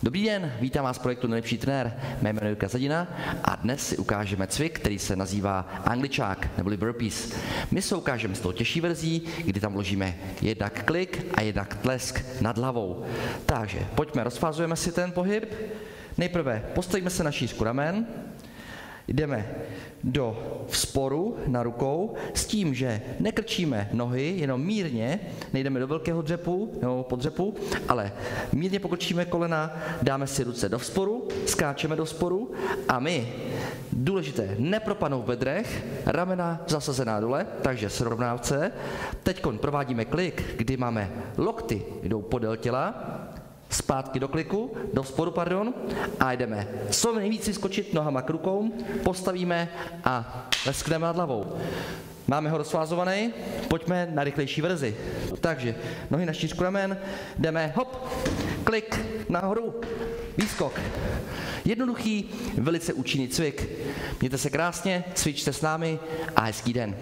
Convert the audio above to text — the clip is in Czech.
Dobrý den, vítám vás v projektu Nejlepší trenér. Mé jméno je Jirka Zadina a dnes si ukážeme cvik, který se nazývá angličák neboli burpees. My se ukážeme z toho těžší verzí, kdy tam vložíme jednak klik a jednak tlesk nad hlavou. Takže pojďme, rozfázujeme si ten pohyb. Nejprve postavíme se na šířku ramen, jdeme do vzporu na rukou s tím, že nekrčíme nohy, jenom mírně, nejdeme do velkého dřepu nebo poddřepu, ale mírně pokrčíme kolena, dáme si ruce do vzporu, skáčeme do vzporu a my, důležité, nepropadnout v bedrech, ramena zasazená dole, takže srovnávce. Teď provádíme klik, kdy máme lokty, jdou podél těla, zpátky do kliku, do vzporu, a jdeme co nejvíc skočit nohama k rukou, postavíme a leskneme nad hlavou. Máme ho rozfázovaný, pojďme na rychlejší verzi. Takže nohy na šířku ramen, jdeme hop, klik, nahoru, výskok. Jednoduchý, velice účinný cvik. Mějte se krásně, cvičte s námi a hezký den.